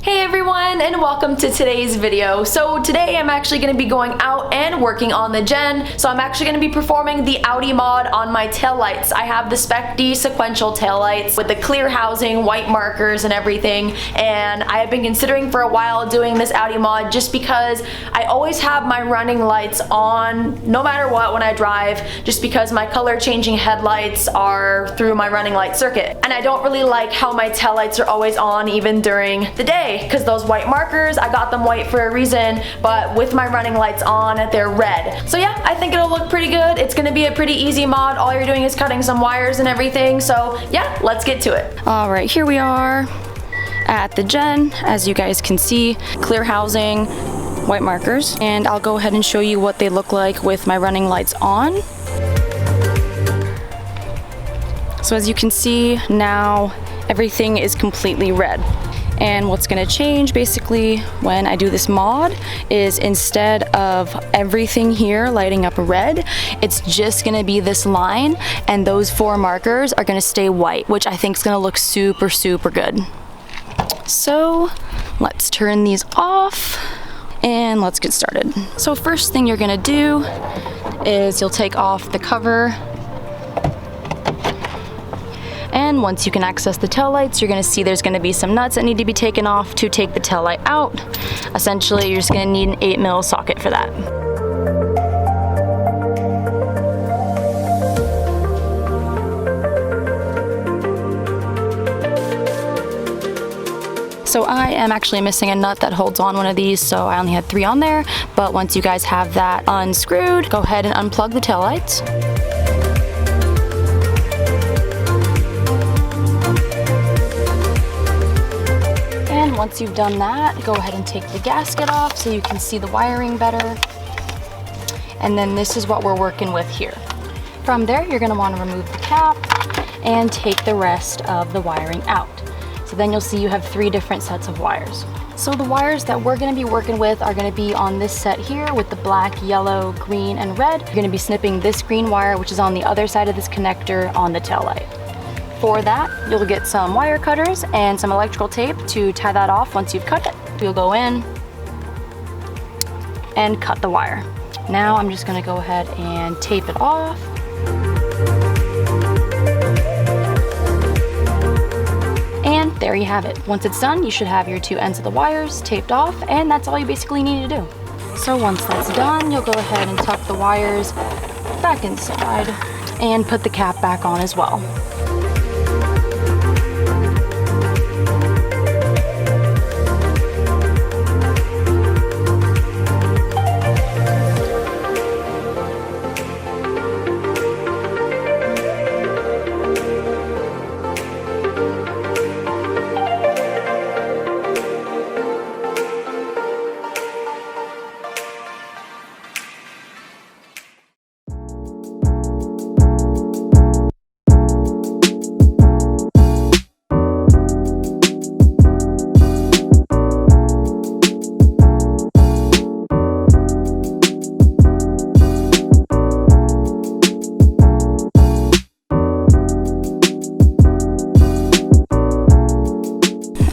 Hey everyone, and welcome to today's video. So today I'm actually going to be going out and working on the Gen. So I'm actually going to be performing the Audi mod on my taillights. I have the Spec-D sequential taillights with the clear housing, white markers and everything, and I have been considering for a while doing this Audi mod just because I always have my running lights on no matter what when I drive, just because my color changing headlights are through my running light circuit. And I don't really like how my taillights are always on even during the day, because those white markers, I got them white for a reason, but with my running lights on, they're red. So yeah, I think it'll look pretty good. It's gonna be a pretty easy mod. All you're doing is cutting some wires and everything. So yeah, let's get to it. All right, here we are at the Gen. As you guys can see, clear housing, white markers, and I'll go ahead and show you what they look like with my running lights on. So as you can see, now everything is completely red. And what's gonna change basically when I do this mod is instead of everything here lighting up red, it's just gonna be this line, and those four markers are gonna stay white, which I think is gonna look super, super good. So let's turn these off and let's get started. So first thing you're gonna do is you'll take off the cover. And once you can access the taillights, you're gonna see there's gonna be some nuts that need to be taken off to take the taillight out. Essentially, you're just gonna need an 8mm socket for that. So I am actually missing a nut that holds on one of these, so I only had 3 on there. But once you guys have that unscrewed, go ahead and unplug the taillights. Once you've done that, go ahead and take the gasket off so you can see the wiring better. And then this is what we're working with here. From there, you're gonna wanna remove the cap and take the rest of the wiring out. So then you'll see you have 3 different sets of wires. So the wires that we're gonna be working with are gonna be on this set here with the black, yellow, green, and red. You're gonna be snipping this green wire, which is on the other side of this connector on the taillight. For that, you'll get some wire cutters and some electrical tape to tie that off once you've cut it. You'll go in and cut the wire. Now I'm just gonna go ahead and tape it off. And there you have it. Once it's done, you should have your 2 ends of the wires taped off, and that's all you basically need to do. So once that's done, you'll go ahead and tuck the wires back inside and put the cap back on as well.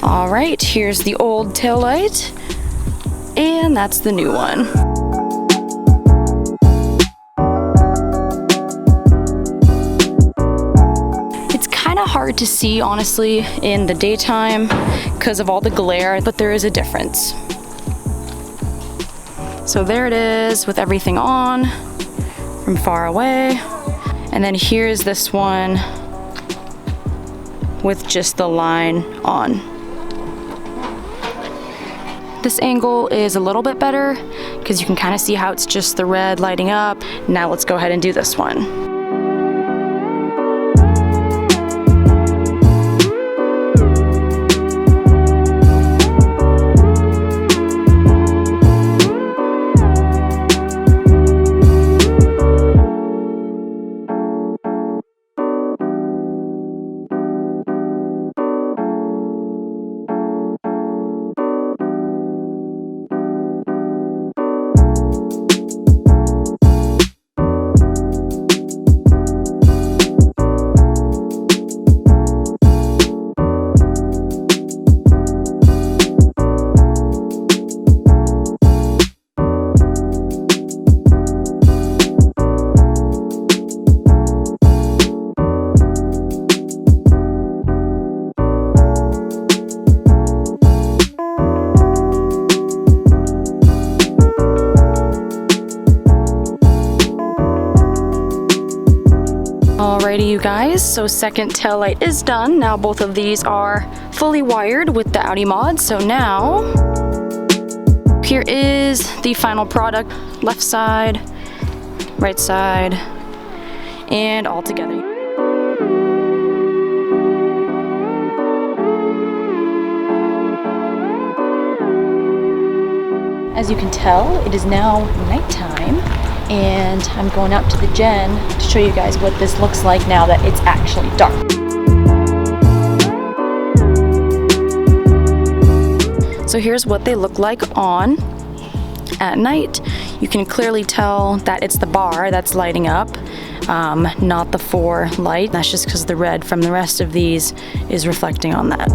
Alright, here's the old taillight, and that's the new one. It's kind of hard to see, honestly, in the daytime because of all the glare, but there is a difference. So there it is with everything on from far away. And then here's this one with just the line on. This angle is a little bit better because you can kind of see how it's just the red lighting up. Now let's go ahead and do this one. guys. So second tail light is done. Now both of these are fully wired with the Audi Mod. So now here is the final product. Left side, right side, and all together. As you can tell, it is now nighttime, and I'm going out to the gen to show you guys what this looks like now that it's actually dark. So here's what they look like on at night. You can clearly tell that it's the bar that's lighting up, not the 4 light. That's just because the red from the rest of these is reflecting on that.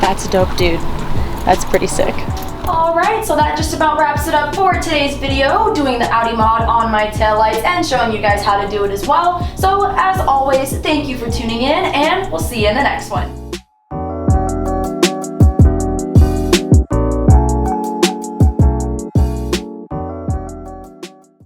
That's dope, dude. That's pretty sick. Alright, so that just about wraps it up for today's video, doing the Audi Mod on my taillights and showing you guys how to do it as well. So as always, thank you for tuning in, and we'll see you in the next one.